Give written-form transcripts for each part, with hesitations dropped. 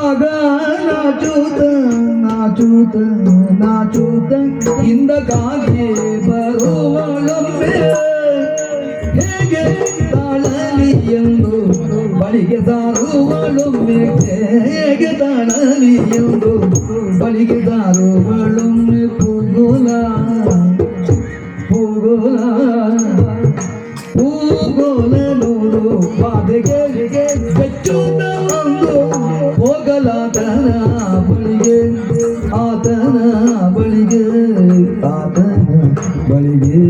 ಆಗ ನಾಚೂತ ನಾಚೂತ ಹಿಂದಕ್ಕಾಗಿ ಬರುವಳೊಮ್ಮೆ ಹೇಗೆ ತಾಳಲಿ ಎಂದು ಬಳಿಗೆ ಸಾರುವಳೊಮ್ಮೆ ಹೇಗೆ ತಾಳಲಿ ಎಂದು ಬಳಿಗೆ ಸಾರುವಳೊಮ್ಮೆ ಪೂಗೋಲ ಪೂಗೋಲ ಪೂಗೋಲ ನೋಡು ಬಾಧೆಗೆ ಬೆಚ್ಚುತ್ತ ಒಂದು ಹೋಗಲಾತನ ಬಳಿಗೆ ಆತನ ಬಳಿಗೆ ಆತನ ಬಳಿಗೆ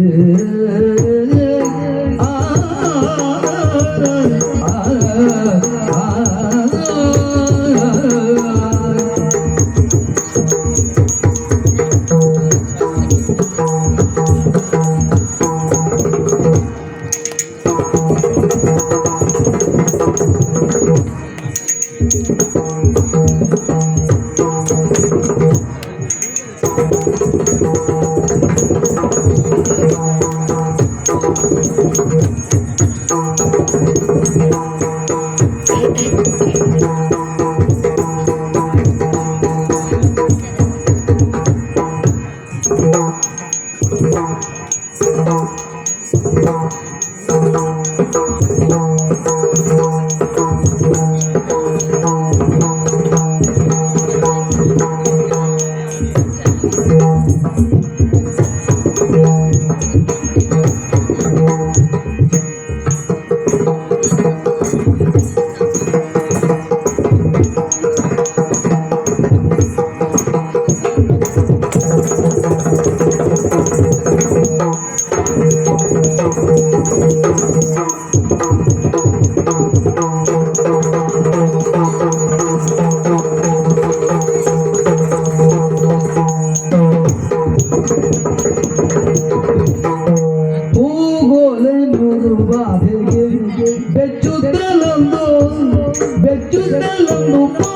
ಬೆಚ್ಚುತ್ತಲೊಂದು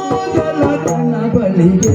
ಹೋಗಲ ತನ್ನ ಬಳಿಗೆ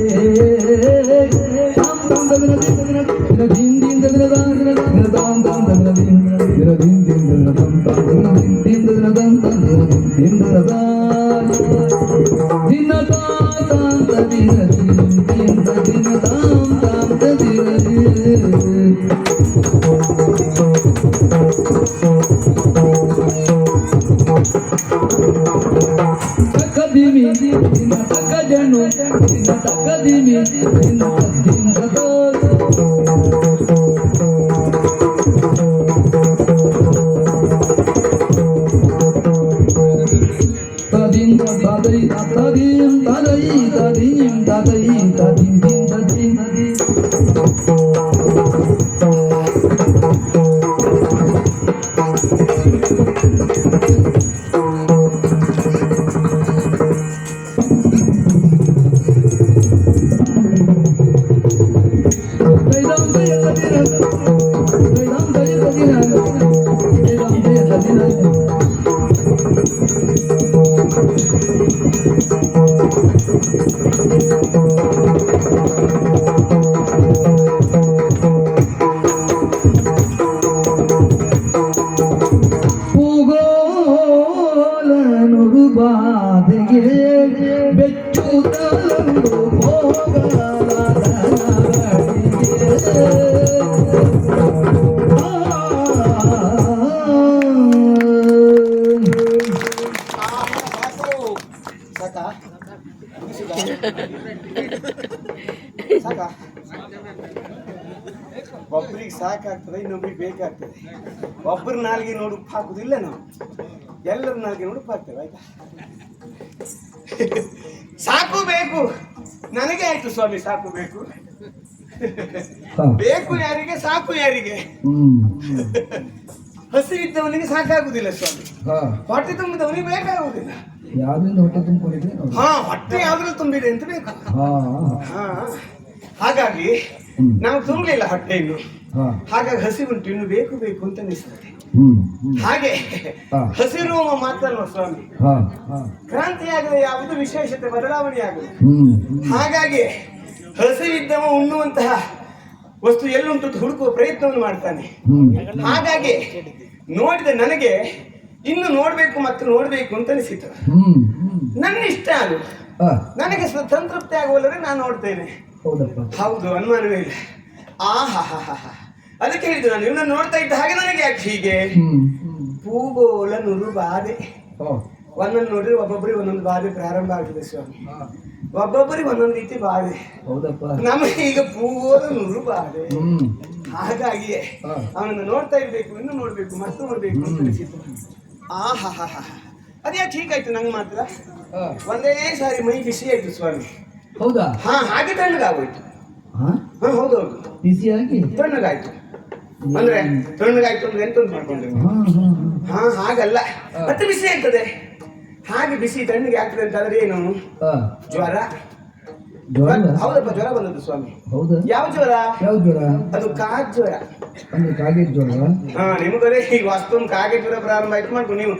ಒಬ್ಬರಿಗೆ ಸಾಕಾಗ್ತದೆ, ಇನ್ನೊಬ್ರಿಗೆ ಬೇಕಾಗ್ತದೆ. ಒಬ್ಬರ ನಾಲ್ಗೆ ನೋಡಿ ಉಪ್ಪು ಹಾಕುದಿಲ್ಲ ನಾವು, ಎಲ್ಲರ ನಾಲ್ಗೆ ನೋಡಿ ಉಪ್ಪು ಹಾಕ್ತೇವೆ. ಆಯ್ತಾ? ಸಾಕು ಬೇಕು ನನಗೆ ಆಯ್ತು ಸ್ವಾಮಿ, ಸಾಕು ಬೇಕು. ಬೇಕು ಯಾರಿಗೆ, ಸಾಕು ಯಾರಿಗೆ? ಹಸಿವಿದ್ದವನಿಗೆ ಸಾಕಾಗುದಿಲ್ಲ ಸ್ವಾಮಿ, ಹೊಟ್ಟೆ ತುಂಬಿದವನಿಗೆ ಬೇಕಾಗುವುದಿಲ್ಲ. ಯಾವ್ದ್ರಿಂದ ಹೊಟ್ಟೆ ತುಂಬಿಕೊಂಡಿದೆ? ಹೊಟ್ಟೆ ಯಾವ್ದ್ರಲ್ಲಿ ತುಂಬಿದೆ ಅಂತ ಬೇಕು. ಹಾಗಾಗಿ ನಾವು ತುಂಬಲಿಲ್ಲ ಹೊಟ್ಟೆ ಇನ್ನು, ಹಾಗಾಗಿ ಹಸಿವುಂಟು, ಇನ್ನು ಬೇಕು ಬೇಕು ಅಂತ ಅನಿಸ್ತದೆ. ಹಾಗೆ ಹಸಿರುವ ಮಾತಲ್ವ ಸ್ವಾಮಿ, ಕ್ರಾಂತಿಯಾಗದೆ ಯಾವುದು ವಿಶೇಷತೆ ಬದಲಾವಣೆ ಆಗುದು. ಹಾಗಾಗಿ ಹಸಿವಿದ್ದವ ಉಣ್ಣುವಂತಹ ವಸ್ತು ಎಲ್ಲುಂಟು ಹುಡುಕುವ ಪ್ರಯತ್ನವನ್ನು ಮಾಡ್ತಾನೆ. ಹಾಗಾಗಿ ನೋಡಿದ ನನಗೆ ಇನ್ನು ನೋಡ್ಬೇಕು ಮತ್ತು ನೋಡ್ಬೇಕು ಅಂತ ಅನಿಸಿತು. ಹ್ಮ್ ನನ್ನ ಇಷ್ಟ ಅದು, ಆ, ನನಗೆ ಸಂತೃಪ್ತಿ ಆಗುವಲ್ಲರೆ ನಾನು ನೋಡ್ತೇನೆ. ಹೌದಪ್ಪ. ಹೌದು, ಅನುಮಾನವೇ ಇಲ್ಲ. ಅದಕ್ಕೆ ಹೇಳಿದ್ದು ನಾನು ಇವನ್ನ ನೋಡ್ತಾ ಇದ್ದ ಹಾಗೆ ನನಗೆ ಯಾಕೆ ಹೀಗೆ ಪೂಗೋಲ ನುರು ಬಾಧೆ. ಓ, ಒಂದೊಂದು ನೋಡ್ರಿ ಒಬ್ಬೊಬ್ಬರಿಗೆ ಒಂದೊಂದು ಬಾಧೆ ಪ್ರಾರಂಭ ಆಗಿದೆ ಸ್ವಾಮಿ. ಆ, ಒಬ್ಬೊಬ್ಬರಿಗೆ ಒಂದೊಂದು ರೀತಿ ಬಾಧೆ. ಹೌದಪ್ಪ. ನಮಗೆ ಈಗ ಪೂಗೋಲ ನುರು ಬಾಧೆ. ಹ್ಮ್ ಹಾಗಾಗಿಯೇ ಆ, ಅವನನ್ನು ನೋಡ್ತಾ ಇರ್ಬೇಕು, ಇನ್ನು ನೋಡ್ಬೇಕು, ಮತ್ತೆ ನೋಡ್ಬೇಕು ಅಂತ ಅನಿಸಿತು. ಅದ್ಯಾಕೆ ಹೀಗಾಯ್ತು ನಂಗೆ ಮಾತ್ರ? ಆ, ಒಂದೇ ಸಾರಿ ಮೈ ಬಿಸಿ ಆಯ್ತು ಸ್ವಾಮಿ. ಹೌದಾ? ಹಾಗೆ ತಣ್ಣಗಾಗೋಯ್ತು. ಹಾ, ಹೌದೌದು, ಬಿಸಿಯಾಗಿ. ತಣ್ಣಗಾಯ್ತು. ಅಂದ್ರೆ ತಣ್ಣಗಾಯ್ತು ಅಂದ್ರೆ ಎಂತ ಮಾಡ್ಕೊಂಡ್ರೆ ಹಾ ಹಾ ಹಾ. ಹಾಗಲ್ಲ, ಮತ್ತೆ ಬಿಸಿ ಆಗ್ತದೆ. ಹಾಗೆ ಬಿಸಿ ತಣ್ಣಗೆ ಆಗ್ತದೆ ಅಂತಾದ್ರೆ ಏನು? ಆ, ಜ್ವರ. ಜ್ವರ? ಹೌದಪ್ಪ, ಜ್ವರ ಬಂದದ್ದು ಸ್ವಾಮಿ. ಹೌದಾ? ಯಾವ ಜ್ವರ? ಯಾವ ಜ್ವರ? ಅದು ಜ್ವರ. ಅಂದ್ರೆ ಕಾಗೆ ಜ್ವರ? ನಿಮಗದೇ ಈಗ ವಾಸ್ತವ ಕಾಗೆ ಜ್ವರ ಪ್ರಾರಂಭ ಆಯ್ತು ಮಾಡ್ಕೊಂಡು ನೀವು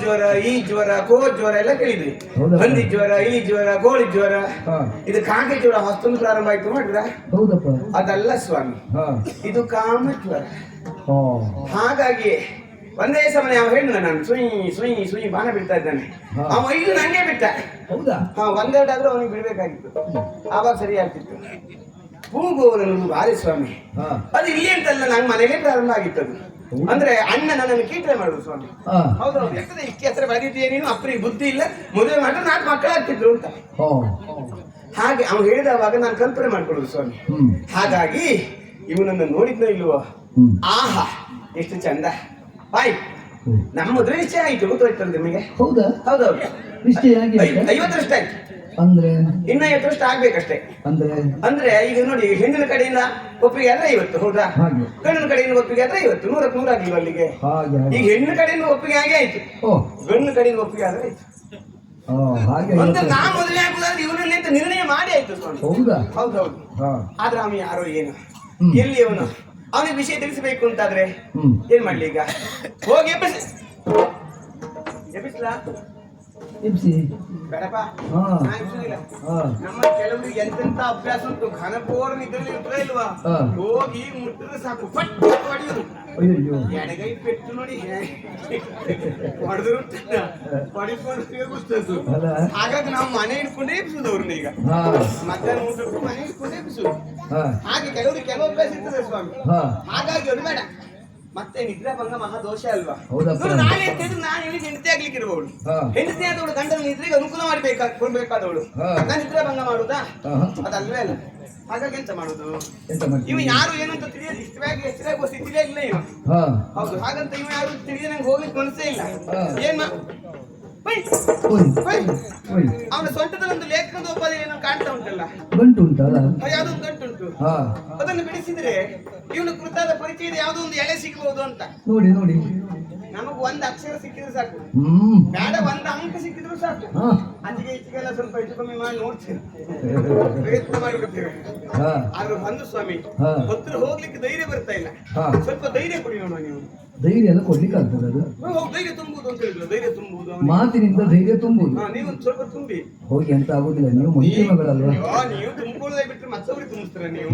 ಜ್ವರ, ಈ ಜ್ವರ, ಜ್ವರ ಎಲ್ಲ ಕೇಳಿದ್ರಿ. ಹೌದಾ? ಹಂದಿ ಜ್ವರ, ಈ ಜ್ವರ, ಕೋಳಿ ಜ್ವರ. ಹಾ, ಇದು ಕಾಗೆ ಜ್ವರ ವಾಸ್ತವ ಪ್ರಾರಂಭ ಆಯ್ತು ಮಾಡಿದ್ರ? ಹೌದಪ್ಪ. ಅದಲ್ಲ ಸ್ವಾಮಿ, ಹಾ, ಇದು ಕಾಮ ಜ್ವರ. ಹಾ, ಹಾಗಾಗಿ ಒಂದೇ ಸಮಯ ಅವ ಹೇಳಿದ ನಾನು ಸುಯಿ ಸುಯಿ ಸುಯಿ ಬಾಣ ಬಿಡ್ತಾ ಇದ್ದಾನೆ. ಹಾ. ಅವ ಇದು ನಂಗೆ ಬಿಟ್ಟ. ಹೌದಾ? ಒಂದೆರಡಾದ್ರೂ ಅವನಿಗೆ ಬಿಡ್ಬೇಕಾಗಿತ್ತು, ಆವಾಗ ಸರಿ ಆಗ್ತಿತ್ತು. ಪೂಗೋಲನ್ನು ಬಾರಿ ಸ್ವಾಮಿ. ಹಾ, ಅದು ಇಲ್ಲಿ ಅಂತಲ್ಲ, ನನ್ನ ಮನೆಗೆ ಪ್ರಾರಂಭ ಆಗಿತ್ತು ಅದು. ಅಂದ್ರೆ ಅಣ್ಣ ನನ್ನನ್ನು ಕೀಟಲೆ ಮಾಡುದು ಸ್ವಾಮಿ. ಹಾ, ಹೌದೌದು, ಯಾಕಂದ್ರೆ ಇಕ್ಕೆ ಹತ್ರ ಬರೀತೀಯ ನೀನು, ಅಪ್ಪನಿಗೆ ಬುದ್ಧಿ ಇಲ್ಲ, ಮದುವೆ ಮಾಡಿದ್ರೆ 4 ಮಕ್ಕಳಾಗ್ತಿದ್ರು ಅಂತ. ಹಾ, ಹಾಗೆ ಅವನು ಹೇಳಿದವಾಗ ನಾನು ಕಲ್ಪನೆ ಮಾಡ್ಕೊಳ್ಳೋದು ಸ್ವಾಮಿ. ಹ್ಮ್ ಹಾಗಾಗಿ ಇವನನ್ನು ನೋಡಿದ್ನೋ ಇಲ್ವೋ, ಹ್ಮ್. ಆಹಾ ಎಷ್ಟು ಚಂದ. ಆಯ್ತು, ಹ್ಮ್. ನಮ್ಮ ಮದುವೆ ನಿಶ್ಚಯ ಆಯ್ತು, ಗೊತ್ತಾಯ್ತಲ್ಲ ನಿಮಗೆ? ಹೌದಾ? ಹೌದೌದು, ನಿಶ್ಚಯ ಆಗಿ ಆಯ್ತಾ? 50ರಷ್ಟು ಆಯ್ತು, ಅಂದ್ರೆ ಇನ್ನ 50ರಷ್ಟು ಆಗ್ಬೇಕಷ್ಟೇ. ಅಂದ್ರೆ ಅಂದ್ರೆ ಈಗ ನೋಡಿ, ಹೆಣ್ಣಿನ ಕಡೆಯಿಂದ ಒಪ್ಪಿಗೆ ಆದ್ರೆ 50, ಹೌದಾ? ಹಾಗೆ. ಗಂಡಿನ ಕಡೆಯಿಂದ ಒಪ್ಪಿಗೆ ಆದ್ರೆ 50, 100ಕ್ಕೆ 100 ಆಗಿಲ್ವ ಅಲ್ಲಿಗೆ? ಹಾಗೆ ಈಗ ಹಾಗೆ. ಹೆಣ್ಣಿನ ಕಡೆಯಿಂದ ಒಪ್ಪಿಗೆ ಆಗೇ ಆಯ್ತು, ಓ, ಗಂಡಿನ ಕಡೆಯಿಂದ ಒಪ್ಪಿಗೆ ಆದ್ರೆ ಆಯ್ತು. ಆ, ಹಾಗೆ ಅಂದ್ರೆ ಆಯ್ತು. ನಾ ಮದುವೆ ಆಗುದಾದ್ರೆ ಇವನಲ್ಲಿ ಅಂತ ನಿರ್ಣಯ ಮಾಡಿ ಆಯ್ತು ಸ್ವಾಮಿ. ಹೌದಾ? ಹೌದೌದು. ಹಾ, ಆದ್ರೆ ಅವನು ಯಾರೋ ಏನು, ಹ್ಮ್. ಎಲ್ಲಿ ಅವನು, ಅವನಿಗೆ ವಿಷಯ ತಿಳಿಸಬೇಕು ಅಂತಾದ್ರೆ ಹ್ಮ್. ಏನ್ ಮಾಡ್ಲಿ ಈಗ? ಹೋಗಿ ಎಬ್ಬಿಸ್ಲಾ? ಎಬ್ಸಿ. ಬೇಡಪ್ಪ, ಹಾ. ನಾ ಎಬ್ಸುದಿಲ್ಲ. ಹಾ, ನಮ್ಮ ಕೆಲವರಿಗೆ ಎಂತೆಂತ ಅಭ್ಯಾಸ ಉಂಟು, ಘನಪೋರನ ಇದ್ರಲ್ಲಿ ಇರ್ತಾ ಇಲ್ವಾ? ಹಾ. ಹೋಗಿ ಮುಟ್ಟಿದ್ರೆ ಸಾಕು, ಪಟ್ ಹೊಡೆಯುದು. ಅಯ್ಯಯ್ಯೋ. ಎಡಗೈ ಪೆಟ್ಟು ನೋಡಿ ಹೊಡೆದ್ರು ಹೊಡಿಕೊಂಡು ಎಬ್ಬಿಸ್ತದ್ದು. ಅಲ್ಲ? ಹಾಗಾಗಿ ನಾವು ಮನೆ ಇಟ್ಕೊಂಡೇ ಎಬ್ಸುದು ಅವ್ರನ್ನ ಈಗ. ಹಾ, ಮಧ್ಯಾಹ್ನ ಊಟಕ್ಕೂ ಮನೆ ಇಟ್ಕೊಂಡೇ ಎಬ್ಸುದು. ಹಾ, ಹಾಗೆ ಕೆಲವು ಅಭ್ಯಾಸ ಇರ್ತದೆ ಸ್ವಾಮಿ. ಹಾ. ಹಾಗಾಗಿ ಅದು ಬೇಡ. ಮತ್ತೆ ನಿದ್ರಾ ಭಂಗ ಮಹಾದೋಷ ಅಲ್ವಾ? ಹೌದಪ್ಪ. ನೋಡು, ನಾನು ಹೇಳ್ತಿದ್ರು, ನಾನು ಇವಳಿಗೆ ಹೆಂಡತಿ ಆಗ್ಲಿಕ್ಕೆ ಇರುವವಳು. ಹಾ. ಹೆಂಡತಿ ಆದವಳು ಗಂಡನ ನಿದ್ರೆಗೆ ಅನುಕೂಲ ಕೊಡ್ಬೇಕಾದವಳು. ಹಾ. ನಾನು ನಿದ್ರಾ ಭಂಗ ಮಾಡುದಾ? ಆಹಾ. ಅದಲ್ವೇ ಅಲ್ಲ. ಹಾಗಾಗಿ ಎಂತ ಮಾಡುದು? ಎಂತ ಇವ ಮಾಡ್ತೀವಿ? ಯಾರು ಏನಂತ ತಿಳಿಯದು, ಇಷ್ಟವಾಗಿ ಸ್ಥಿತಿಲೇ ಇಲ್ಲ ಇವ. ಹಾ, ಹೌದು, ಹಾಗಂತ ಇವ ಯಾರು ತಿಳಿದ ನಂಗೆ ಹೋಗ್ಲಿಕ್ಕೆ ಮನಸ್ಸೇ ಇಲ್ಲ. ಹಾ. ಏನ್ ಓಯ್, ಹೋಯ್. ಓಯ್. ಅವನ ಸೊಂಟದಲ್ಲಿ ಒಂದು ಲೇಖನದ ಒಪ್ಪದೆ ಏನೋ ಕಾಣ್ತಾ ಉಂಟಲ್ಲ, ಗಂಟು ಉಂಟಲ್ಲ? ಯಾವುದೋ ಒಂದು ಗಂಟುಂಟು. ಹಾ, ಅದನ್ನು ಬಿಡಿಸಿದ್ರೆ ಇವನು ಕೃತಾದ ಪರಿಚಯದ ಯಾವುದೋ ಒಂದು ಎಳೆ ಸಿಗಬಹುದು ಅಂತ. ನೋಡಿ ನೋಡಿ. ನಮಗ್ ಒಂದ್ ಅಕ್ಷರ ಸಿಕ್ಕಿದ್ರೆ ಸಾಕು, ಹ್ಮ್. ಬೇಡ ಒಂದ್ ಅಂಕ ಸಿಕ್ಕಿದ್ರು ಸಾಕು. ಹಾ, ಅಂಚಿಗೆ ಇಚ್ಚಿಗೆಲ್ಲ ಸ್ವಲ್ಪ ಹೆಚ್ಚು ಕಮ್ಮಿ ಮಾಡಿ ನೋಡ್ತೀವಿ, ಪ್ರಯತ್ನ ಮಾಡಿಬಿಡ್ತೇವೆ. ಹಾ, ಆದ್ರೂ ಬಂದು ಸ್ವಾಮಿ, ಹಾ. ಹತ್ರ ಹೋಗ್ಲಿಕ್ಕೆ ಧೈರ್ಯ ಬರ್ತಾ ಇಲ್ಲ. ಹಾ. ಸ್ವಲ್ಪ ಧೈರ್ಯ ಕೊಡಿ ನೋಡುವ ನೀವು. ಧೈರ್ಯ ಎಲ್ಲ ಕೊಡ್ಲಿಕ್ಕೆ ಆಗ್ತದೆ ಅದು? ಹೋಗಿ ಧೈರ್ಯ ತುಂಬುವುದು ಅಂತ ಹೇಳಿದ್ರು, ಧೈರ್ಯ ತುಂಬುವುದು ಅವನಿಗೆ. ಮಾತಿನಿಂದ ಧೈರ್ಯ ತುಂಬುದು. ನೀವು ಒಂದು ಸ್ವಲ್ಪ ತುಂಬಿ. ಹೋಗಿ ಎಂತ ಆಗುದಿಲ್ಲ, ನೀವು ಮುಂಚೆ ಮಗಳಲ್ವಾ? ನೀವು ತುಂಬಿಕೊಳ್ಳದೆ ಬಿಟ್ರೆ ಮತ್ತೊಬ್ರಿಗೆ ತುಂಬಿಸ್ತೀರ ನೀವು.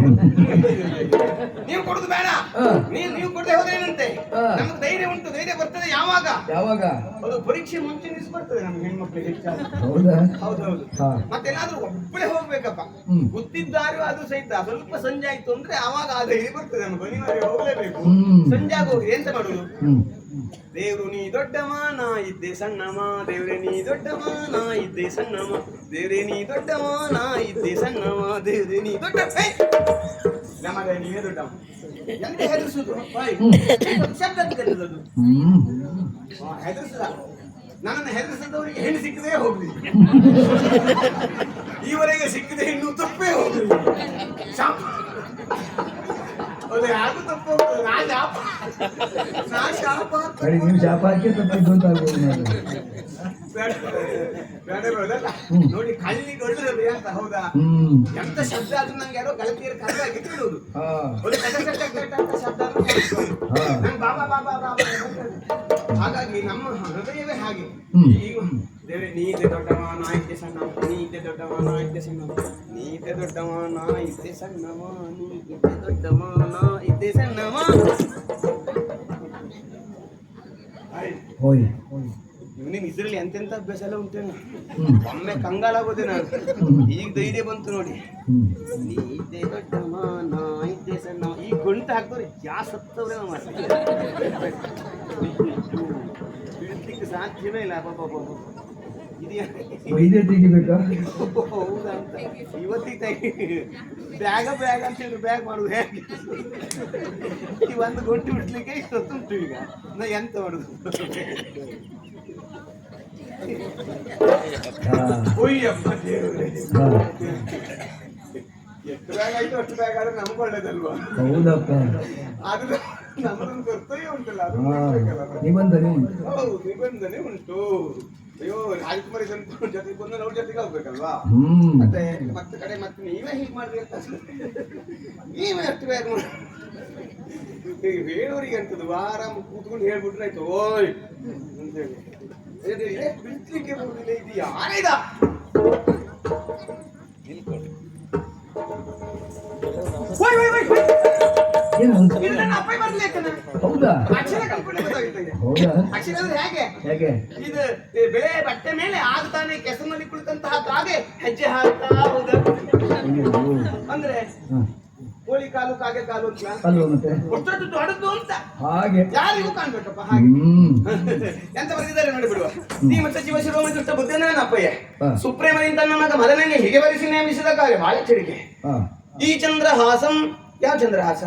ನೀವು ಕೊಡುದು ಬೇಡ, ಹಾ. ನೀವು ಕೊಡದೆ ಹೋದ್ರೆ ಏನಂತೆ? ಹಾ. ನಮ್ಗೆ ಧೈರ್ಯ ಉಂಟು, ಧೈರ್ಯ ಬರ್ತದೆ ಯಾವಾಗ? ಯಾವಾಗ? ಅದು ಪರೀಕ್ಷೆ ಮುಂಚೆ ಬರ್ತದೆ ನಮ್ಗೆ ಹೆಣ್ಮಕ್ಳಿಗೆ ಹೆಚ್ಚಾಗಿ. ಹೌದಾ? ಹೌದೌದು. ಹಾ. ಮತ್ತೆಲ್ಲಾದ್ರೂ ಒಬ್ಬಳೆ ಹೋಗ್ಬೇಕಪ್ಪ, ಹ್ಮ್. ಗೊತ್ತಿದ್ದಾರು ಅದು ಸಹಿತ ಸ್ವಲ್ಪ ಸಂಜೆ ಆಯ್ತು ಅಂದ್ರೆ ಆವಾಗ ಆ ಧೈರ್ಯ ಬರ್ತದೆ ನಮ್ಗೆ, ಅನಿವಾರ್ಯ ಹೋಗ್ಲೇಬೇಕು. ಹ್ಮ್. ಸಂಜೆ ಆಗೋಗಿ ಎಂತ ಮಾಡುದು? ಹ್ಮ್. ದೇವ್ರು ನೀ ದೊಡ್ಡವ ನಾ ಇದ್ದೆ ಸಣ್ಣವ, ದೇವ್ರೆ ನೀ ದೊಡ್ಡವ ನಾ ಇದ್ದೆ ಸಣ್ಣವ, ದೇವ್ರೆ ನೀ ದೊಡ್ಡವ ನಾ ಇದ್ದೆ ಸಣ್ಣವ, ದೇವ್ರೆ ನೀ ದೊಡ್ಡ ನಮಗೆ ನೀವೇ ದೊಡ್ಡವ. ಎಂತ ಹೆದರ್ಸುದು? ಶಬ್ದ ಅದು ಹ್ಮ್. ಹೆದರ್ಸುದ. ನನ್ನನ್ನು ಹೆದರ್ಸದವರಿಗೆ ಹೆಣ್ಣು ಸಿಕ್ಕದೇ ಹೋಗ್ಲಿ, ಈವರೆಗೆ ಸಿಕ್ಕಿದ ಹೆಣ್ಣು ತಪ್ಪೇ ಹೋಗ್ಲಿ. ಶಾಪ ಯಾರು ತಪ್ಪು, ನಾ ಶಾಪ ಕಡೆ ನೀವು ಶಾಪ ಹಾಕಿ ತಪ್ಪಿದ್ದು ಅಂತ ಆಗ್ಬೋದು ನಾನು. ನೋಡಿ, ಕಣ್ಣಿಗೆ ಒಳ್ಳೆದು ಅಂತ. ಹೌದಾ? ಹ್ಮ್. ಎಂತ ಶಬ್ದ ಆದ್ರೂ ನಂಗೆ ಯಾರೋ ಗೆಳತಿಯರು ಕರೆದಾಗಿ ತಿಳಿಯುವುದು. ಹಾ, ಒಂದು ಕಟ ಶಬ್ದ ಆದ್ರೂ ಹಾ. ನಂಗೆ ಬಾಬಾ ಬಾಬಾ ಬಾಬಾ. ಹಾಗಾಗಿ ನಮ್ಮ ಹೃದಯವೇ ಹಾಗೆ. ಹ್ಮ್. ಈಗ ದೇವ್ರೆ ನೀ ಇದ್ದೆ ದೊಡ್ಡವ ನಾ ಇದ್ದೆ ಸಣ್ಣವ, ನೀ ಇದ್ದೆ ದೊಡ್ಡವ ನಾ ಇದ್ದೆ ಸಣ್ಣವ, ನೀ ಇದ್ದೆ ದೊಡ್ಡವ ನಾ ಇದ್ದೆ ಸಣ್ಣವ, ನೀ ಇದ್ದೆ ದೊಡ್ಡವ ನಾ ಇದ್ದೆ ಸಣ್ಣವ. ಹೋಯ್. ನೀನು ಇದ್ರಲ್ಲಿ ಎಂತೆಂತ ಅಭ್ಯಾಸ ಎಲ್ಲ ಉಂಟೇನು. ಹ್ಮ್ ಒಮ್ಮೆ ಕಂಗಾಲಾಗೋದೆ ನಾನು. ಈಗ ಧೈರ್ಯ ಬಂತು ನೋಡಿ. ಹ್ಮ್ ನೀ ಇದ್ದೆ ದೊಡ್ಡವ ನಾ ಇದ್ದೆ ಸಣ್ಣ. ಈ ಗಂಟು ಹಾಕಿದವ್ರು ಯಾ ಸತ್ತವ್ರೆ ಮಾಡ್ತಾರೆ. ಬಿಡ್ಲಿಕ್ಕೆ ಸಾಧ್ಯವೇ ಇಲ್ಲ. ಇದೇ ತೆಗಿಬೇಕಾ? ಹೌದಾ ಅಂತ ಇವತ್ತಿಗೆ ಬ್ಯಾಗ ಅಂತ ಹೇಳಿ ಬ್ಯಾಗ್ ಮಾಡುದು ಹೇಗೆ? ಈ ಒಂದು ಗಂಟು ಬಿಡ್ಲಿಕ್ಕೆ ಇಷ್ಟೊತ್ತುಂಟು. ಈಗ ನಾ ಎಂತ ಮಾಡುದು? ಒಯ್ಯಪ್ಪ ದೇವ್ರೆ, ಎಷ್ಟು ಬ್ಯಾಗ್ ಆಯ್ತು ಅಷ್ಟು ಬ್ಯಾಗ್ ಆದ್ರೆ ನಮ್ಗೆ ಒಳ್ಳೇದಲ್ವಾ? ಹೌದಪ್ಪ, ಆದ್ರೆ ನಮ್ಮದೊಂದು ಕರ್ತವ್ಯ ಉಂಟಲ್ಲ, ಅದು ನಿಬಂಧನೆ ಉಂಟು. ಹೌದು, ನಿಬಂಧನೆ ಉಂಟು. ಅಯ್ಯೋ ರಾಜಕುಮಾರಿ ಜೊತೆಗೆ ಬಂದ್ರೆ ಅವ್ರ ಜೊತೆಗೆ ಹೋಗ್ಬೇಕಲ್ವಾ? ಮತ್ತೆ ಮತ್ತೆ ಕಡೆ ಮತ್ತೆ ನೀವೇ ಹೀಗೆ ಮಾಡ್ರಿ ಅಂತ ನೀವೇ ಅಷ್ಟು ಬ್ಯಾಗ್ ಮಾಡಿ ಹೇಳೋರಿಗೆ ಅಂತದ್ದು ಆರಾಮ ಕೂತ್ಕೊಂಡು ಹೇಳ್ಬಿಟ್ರೆ ಆಯ್ತು ಓಯ್ ಅಂತ ಹೇಳಿ ಬಿಡ್ಲಿಕ್ಕೆ ಬರುದಿಲ್ಲ. ಇದು ಯಾರಿದ ಹೌದಾ? ಅಕ್ಷರ ಕಲ್ಪನೆ ಗೊತ್ತಾಗುತ್ತೆ. ಹೌದಾ? ಅಕ್ಷರ ಅಂದ್ರೆ ಹೇಗೆ ಹೇಗೆ? ಇದು ಬೆಳೆ ಬಟ್ಟೆ ಮೇಲೆ ಆಗ್ತಾನೆ ಕೆಸರಿನಲ್ಲಿ ಕುಳಿತಂತಹ ಕಾಗೆ ಹೆಜ್ಜೆ ಹಾಕ್ತಾ ಹೋದ ಅಂದ್ರೆ ಕೋಳಿ ಕಾಲು ಕಾಗೆ ಕಾಲು ಅಂತ ಅಲ್ವಾ? ಮತ್ತೆ ಅಷ್ಟೊಂದು ದೊಡ್ಡದು ಅಂತ ಹಾಗೆ ಯಾರಿಗೂ ಕಾಣ್ಬೇಕಪ್ಪ. ಹಾಗೆ ಎಂತ ಬರೆದಿದ್ದಾರೆ ನೋಡಿ ಬಿಡುವ. ನೀ ಮತ್ತೆ ಶಿವ ಶಿರೋಮಣಿ ದುಷ್ಟ ಬುದ್ಧನ ಅಪ್ಪಯ್ಯ ಸುಪ್ರೇಮದಿಂದ ತನ್ನ ಮಗ ಮದನಂಗೆ ಹೀಗೆ ಬರೆಸಿ ನೇಮಿಸಿದ ಕಾಗೆ ಬಾಳ ಚಡಿಕೆ. ಈ ಚಂದ್ರಹಾಸಂ ಯಾವ ಚಂದ್ರಹಾಸ?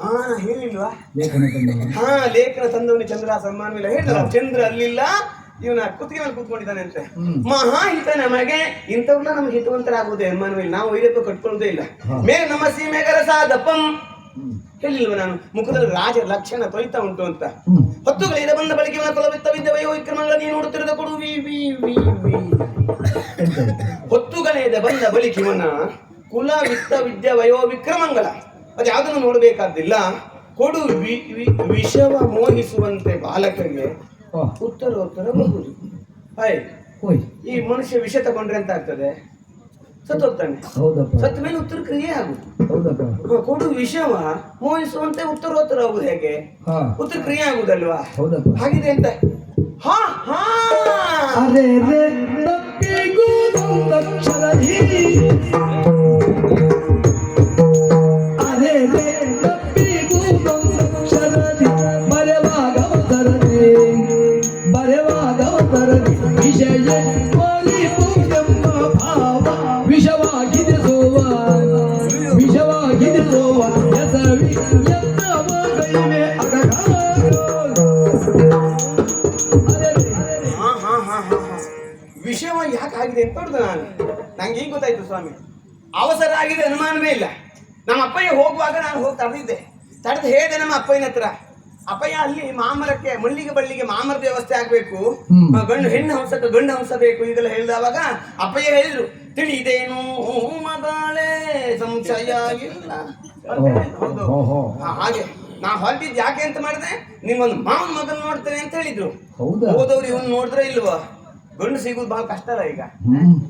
ಹಾ ಹೇಳಿಲ್ವಾ? ಹಾ ಲೇಖನ ತಂದವನಿ ಚಂದ್ರಹಾಸ ಸನ್ಮಾನವಿಲ್ಲ ಹೇಳಿಲ್ಲ. ಚಂದ್ರ ಅಲ್ಲಿಲ್ಲ, ಇವನ ಕುತ್ತಿಗೆ ಮೇಲೆ ಕೂತ್ಕೊಂಡಿದ್ದಾನೆ ಅಂತೆ. ಮಹಾ ಹಿತ ನಮಗೆ ಇಂಥವ್ರನ್ನ ನಮ್ಗೆ ಹಿತವಂತರಾಗುವುದೇ ಅನುಮಾನವಿಲ್ಲ. ನಾವು ವೈರತ್ವ ಕಟ್ಕೊಳ್ಳೋದೇ ಇಲ್ಲ. ಮೇ ನಮ್ಮ ಸೀಮೆಗರ ಸಾಧಪ್ಪಂ ಹೇಳಿಲ್ವ ನಾನು? ಮುಖದಲ್ಲಿ ರಾಜ ಲಕ್ಷಣ ತೊಯ್ತಾ ಉಂಟು ಅಂತ. ಹೊತ್ತುಗಳಿಂದ ಬಂದ ಬಳಿಕೆ ಕುಲವಿತ್ತ ವಿದ್ಯ ವಯೋ ವಿಕ್ರಮಗಳ ನೀನು ನೋಡುತ್ತಿರದ ಕೊಡು ವಿ ವಿ ವಿ ವಿ ಹೊತ್ತುಗಳಿಂದ ಬಂದ ಬಳಿಕೆ ಇವನ ಕುಲ ವಿತ್ತ ವಿದ್ಯ ವಯೋ ವಿಕ್ರಮಂಗಳ ಅದು ಯಾವುದನ್ನು ನೋಡಬೇಕಾದಿಲ್ಲ. ಕೊಡು ವಿಷವ ಮೋಹಿಸುವಂತೆ ಬಾಲಕರಿಗೆ ಉತ್ತರೋತ್ತರ ಬಹುದು. ಈ ಮನುಷ್ಯ ವಿಷ ತಗೊಂಡ್ರೆ ಅಂತ ಆಗ್ತದೆ, ಸತ್ತೋಗ್ತಾನೆ. ಸತ್ತ ಮೇಲೆ ಉತ್ತರ ಕ್ರಿಯೆ ಆಗುದು. ಕೊಡು ವಿಷವ ಮೋಹಿಸುವಂತೆ ಉತ್ತರೋತ್ತರ ಆಗುದು ಹೇಗೆ? ಉತ್ತರ ಕ್ರಿಯೆ ಆಗುದಲ್ವಾ? ಹಾಗಿದೆ ಅಂತ. ಹಾ ಹಾ ವಿಷಯ ಯಾಕೆ ಆಗಿದೆ ಅಂತ ನೋಡುದು ನಾನು. ನಂಗೆ ಈಗ ಗೊತ್ತಾಯ್ತು ಸ್ವಾಮಿ. ಅವಸರ ಆಗಿದೆ ಅನುಮಾನವೇ ಇಲ್ಲ. ನಮ್ಮ ಅಪ್ಪಯ್ಯ ಹೋಗುವಾಗ ನಾನು ಹೋಗಿ ತಡೆದಿದ್ದೆ. ತಡೆದು ಹೇಳಿದೆ ನಮ್ಮ ಅಪ್ಪಯ್ಯನ ಹತ್ರ, ಅಪ್ಪಯ್ಯ ಅಲ್ಲಿ ಮಾಮರಕ್ಕೆ ಮಲ್ಲಿಗೆ ಬಳ್ಳಿಗೆ ಮಾಮರದ ವ್ಯವಸ್ಥೆ ಆಗ್ಬೇಕು, ಗಂಡು ಹೆಣ್ಣು ಹಂಸಕ್ಕೆ ಗಂಡು ಹಂಸ ಬೇಕು ಇದೆಲ್ಲ ಹೇಳಿದವಾಗ ಅಪ್ಪಯ್ಯ ಹೇಳಿದ್ರು ತಿಳಿದೇನು ಮಗಳೇ ಸಂಶಯ ಇಲ್ಲ. ಹಾಗೆ ನಾ ಹೊರಟಿದ್ ಯಾಕೆ ಅಂತ ಮಾಡಿದೆ, ನಿಮ್ಮೊಂದು ಮಾವನ ಮಗನ್ ನೋಡ್ತೇನೆ ಅಂತ ಹೇಳಿದ್ರು. ಹೋದವ್ರು ಇವನ್ ನೋಡಿದ್ರೆ ಇಲ್ವಾ? ಗಂಡು ಸಿಗುದು ಬಹಳ ಕಷ್ಟ ಅಲ್ಲ ಈಗ.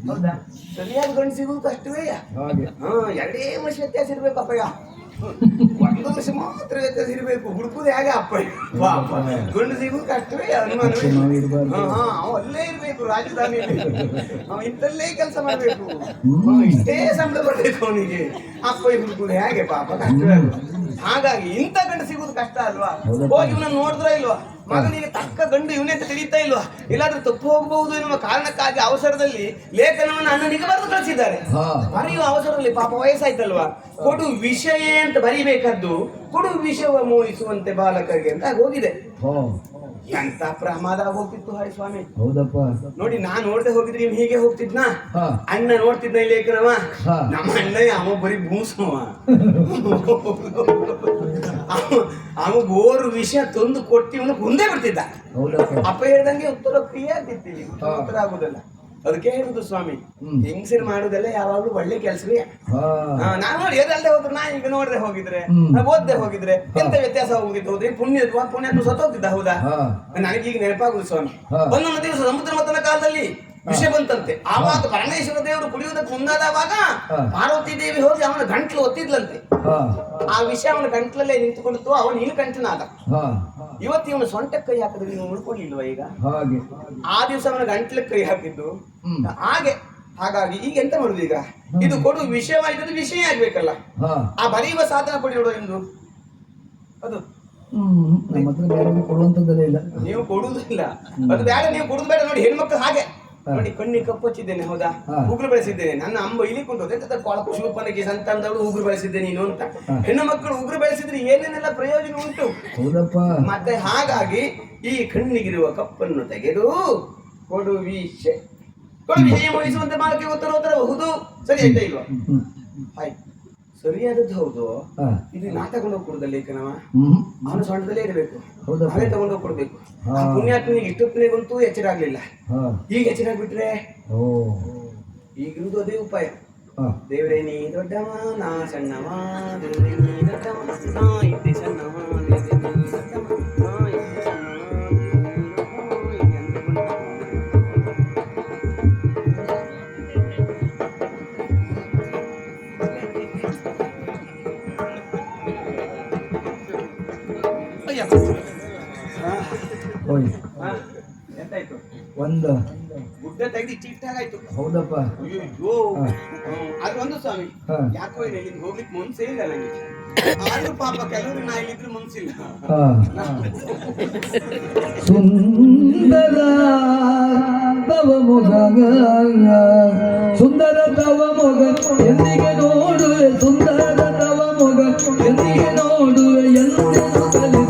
ಹೌದಾ? ಸರಿಯಾಗಿ ಗಂಡು ಸಿಗುದು ಕಷ್ಟವೇ. ಎರಡೇ ವರ್ಷ ವ್ಯತ್ಯಾಸ ಇರ್ಬೇಕು ಅಪ್ಪಯ್ಯ. ಒಂದು ವರ್ಷ ಮಾತ್ರ ವ್ಯತ್ಯಾಸ ಇರ್ಬೇಕು. ಹುಡುಕುದು ಹೇಗೆ ಅಪ್ಪಯ್ಯ? ಗಂಡು ಸಿಗುದು ಕಷ್ಟವೇ, ಅನುಮಾನವೇ. ಅವ ಅಲ್ಲೇ ಇರ್ಬೇಕು ರಾಜಧಾನಿಯಲ್ಲಿ. ಅವ ಇಂಥಲ್ಲೇ ಕೆಲಸ ಮಾಡ್ಬೇಕು, ಇಷ್ಟೇ ಸಂಬಳ ಬರ್ಬೇಕು ಅವನಿಗೆ. ಅಪ್ಪಯ್ಯ ಹುಡುಕುದು ಹೇಗೆ ಪಾಪ? ಕಷ್ಟವೇ. ಹಾಗಾಗಿ ಇಂಥ ಗಂಡು ಸಿಗುದು ಕಷ್ಟ ಅಲ್ವಾ? ಹೋಗಿ ಇವನನ್ನು ನೋಡಿದ್ರ ಇಲ್ವಾ? ಮಗನಿಗೆ ತಕ್ಕ ಗಂಡು ಇವನೇ ಅಂತ ತಿಳಿತಾ ಇಲ್ವಾ? ಇಲ್ಲಾದ್ರೂ ತಪ್ಪು ಹೋಗಬಹುದು ಎನ್ನುವ ಕಾರಣಕ್ಕಾಗಿ ಅವಸರದಲ್ಲಿ ಲೇಖನವನ್ನು ಅಣ್ಣನಿಗೆ ಬರೆದು ಕಳಿಸಿದ್ದಾರೆ. ಬರೆಯುವ ಅವಸರದಲ್ಲಿ ಪಾಪ ವಯಸ್ಸಾಯ್ತಲ್ವಾ? ಕೊಡು ವಿಷಯ ಅಂತ ಬರಿಬೇಕಾದ್ದು ಕೊಡು ವಿಷವ ಮೋಹಿಸುವಂತೆ ಬಾಲಕರಿಗೆ ಅಂತ ಹೋಗಿದೆ. ಎಂತ ಪ್ರಮಾದ ಹೋಗ್ತಿತ್ತು ಹಾಯ್ ಸ್ವಾಮಿ. ಹೌದಪ್ಪ ನೋಡಿ, ನಾನ್ ನೋಡ್ದೆ ಹೋಗಿದ್ರೆ ಇವ್ ಹೀಗೆ ಹೋಗ್ತಿದ್ನಾ? ಅಣ್ಣ ನೋಡ್ತಿದ್ನ ಈ ಲೇಖನವ. ನಮ್ಮ ಅಣ್ಣ ಅವ ಬರೀ ಭೂಸವ. ಅವ ಓರು ವಿಷಯ ತಂದು ಕೊಟ್ಟಿ ಇವನು ಮುಂದೆ ಬಿಡ್ತಿದ್ದ. ಅಪ್ಪ ಹೇಳ್ದಂಗೆ ಉತ್ತರ ಕ್ರಿಯೆ ಆಗ್ತಿತ್ತು, ಉತ್ತರ ಆಗುದಲ್ಲ. ಅದಕ್ಕೆ ಹೇಳುದು ಸ್ವಾಮಿ, ಹೆಂಗಸರು ಮಾಡುದೆಲ್ಲ ಯಾವಾಗ್ಲೂ ಒಳ್ಳೆ ಕೆಲಸವೇ. ನಾನ್ ನೋಡಿ ಎದಲ್ದೆ ಹೋದ್ರು, ನಾ ಈಗ ನೋಡ್ದೆ ಹೋಗಿದ್ರೆ, ಓದ್ದೆ ಹೋಗಿದ್ರೆ ಎಂತ ವ್ಯತ್ಯಾಸ ಹೋಗಿದ್ದು? ಹೋದ್ರೆ ಪುಣ್ಯ ಸತ್ತೋಗ್ತಿದ್ದ. ಹೌದಾ? ನನಗೀಗ ನೆನಪಾಗುದು ಸ್ವಾಮಿ. ಒಂದೊಂದು ದಿವಸ ಸಮುದ್ರ ಮಥನ ಕಾಲದಲ್ಲಿ ವಿಷ ಬಂತಂತೆ. ಆವಾಗ ಪರಮೇಶ್ವರ ದೇವರು ಕುಡಿಯುವುದಕ್ಕೆ ಮುಂದಾದವಾಗ ಪಾರ್ವತಿ ದೇವಿ ಹೋಗಿ ಅವನ ಗಂಟ್ಲು ಒತ್ತಿದ್ಲಂತೆ. ಆ ವಿಷ ಅವನ ಗಂಟ್ಲಲ್ಲೇ ನಿಂತುಕೊಂಡಿತ್ತು. ಅವನು ನೀಲಕಂಠನಾದ. ಇವತ್ತು ಇವನು ಸೊಂಟಕ್ಕೆ ಕೈ ಹಾಕಿದ್ರೆ ನೀವು ಉಳ್ಕೊಳ್ಳಿಲ್ವಾ? ಈಗ ಆ ದಿವಸ ಅವನ ಗಂಟ್ಲಕ್ಕೆ ಕೈ ಹಾಕಿದ್ದು ಹಾಗಾಗಿ ಈಗ ಎಂತ ಮಾಡುದು? ಈಗ ಇದು ಕೊಡು ವಿಷಯವಾಗಿದ್ದು ವಿಷಯ ಆಗ್ಬೇಕಲ್ಲ. ಆ ಬರೆಯುವ ಸಾಧನ ಕೊಡಿ ನೋಡುವ ಎಂದು ಅದು ಕೊಡುವಂತದ್ದಲ್ಲೇ ಇಲ್ಲ. ನೀವು ಕೊಡುವುದಿಲ್ಲ, ಅದು ಬೇಡ. ನೀವು ಕೊಡುದು ಬೇಡ. ನೋಡಿ ಹೆಣ್ಮಕ್ಳು ಹಾಗೆ ನೋಡಿ, ಕಣ್ಣಿಗೆ ಕಪ್ಪು ಹಚ್ಚಿದ್ದೇನೆ, ಹೌದಾ, ಉಗುರು ಬೆಳೆಸಿದ್ದೇನೆ. ನನ್ನ ಅಂಬ ಇಲ್ಲಿ ಕೊಂಡು ಕೊಳ ಪುಷ್ಪನಿಗೆ ಸಂತಾನದವಳು ಉಗುರು ಬೆಳೆಸಿದ್ದೇನೆ ನೀನು ಅಂತ. ಹೆಣ್ಣು ಮಕ್ಕಳು ಉಗುರು ಬೆಳೆಸಿದ್ರೆ ಏನೇನೆಲ್ಲ ಪ್ರಯೋಜನ ಉಂಟು. ಮತ್ತೆ ಹಾಗಾಗಿ ಈ ಕಣ್ಣಿಗಿರುವ ಕಪ್ಪನ್ನು ತೆಗೆದು ಕೊಡು ವಿಷಯ ಮುಗಿಸುವಂತೆ ಮಾಡಕ್ಕೆ ಉತ್ತರೋತ್ತರಬಹುದು. ಸರಿ ಆಯ್ತಾ ಇಲ್ವಾ? ಆಯ್ತು, ಸರಿಯಾದದ್ದು ಹೌದು. ಇದು ನಾ ತಗೊಂಡೋಗಿ ಕೊಡುದ ಲೇಖನವ ಅವನ ಸೊಂಟದಲ್ಲೇ ಇರಬೇಕು. ಅವೇ ತಗೊಂಡೋಗಿ ಕೊಡ್ಬೇಕು. ಆ ಪುಣ್ಯಾತ್ಮನಿಗೆ ಇಷ್ಟೊತ್ತಿನೆಗಂತೂ ಎಚ್ಚರ ಆಗ್ಲಿಲ್ಲ. ಈಗ ಎಚ್ಚರ ಆಗ್ಬಿಟ್ರೆ ಈಗಿರುವುದು ಅದೇ ಉಪಾಯ. ದೇವ್ರೇ ನೀ ದೊಡ್ಡವ ನಾ ಸಣ್ಣವ, ದೇವ್ರೇ ನೀ ದೊಡ್ಡವ ನಾ ಇದ್ದೆ ಸಣ್ಣವ, ದೇವ್ರೇ ನೀ ದೊಡ್ಡವ ನಾ ಇದ್ದೆ ಸಣ್ಣವ. ಎಂತಾಯ್ತು? ಒಂದು ಗುಡ್ಡ ತೆಗೆದು ಇಷ್ಟಾಗಾಯ್ತು. ಹೌದಪ್ಪ. ಅಯ್ಯೋ ಅದು ಒಂದು ಸ್ವಾಮಿ, ಯಾಕೋ ಇಲ್ಲಿಂದ ಹೋಗ್ಲಿಕ್ಕೆ ಮನ್ಸೇ ಇಲ್ಲ ನಂಗೆ. ಆದ್ರೂ ಪಾಪ ಕೆಲವರು ನಾ ಇಲ್ಲಿದ್ರು ಮನ್ಸಿಲ್ಲ. ಸುಂದರ ತವ ಮೊಗ, ಸುಂದರ ತವ ಮೊಗ ಎಂದಿಗೆ ನೋಡುವೆ, ಸುಂದರ ತವ ಮೊಗ ಎಂದಿಗೆ ನೋಡುವೆ, ಎಂದಿಗೂ ಕಲಿ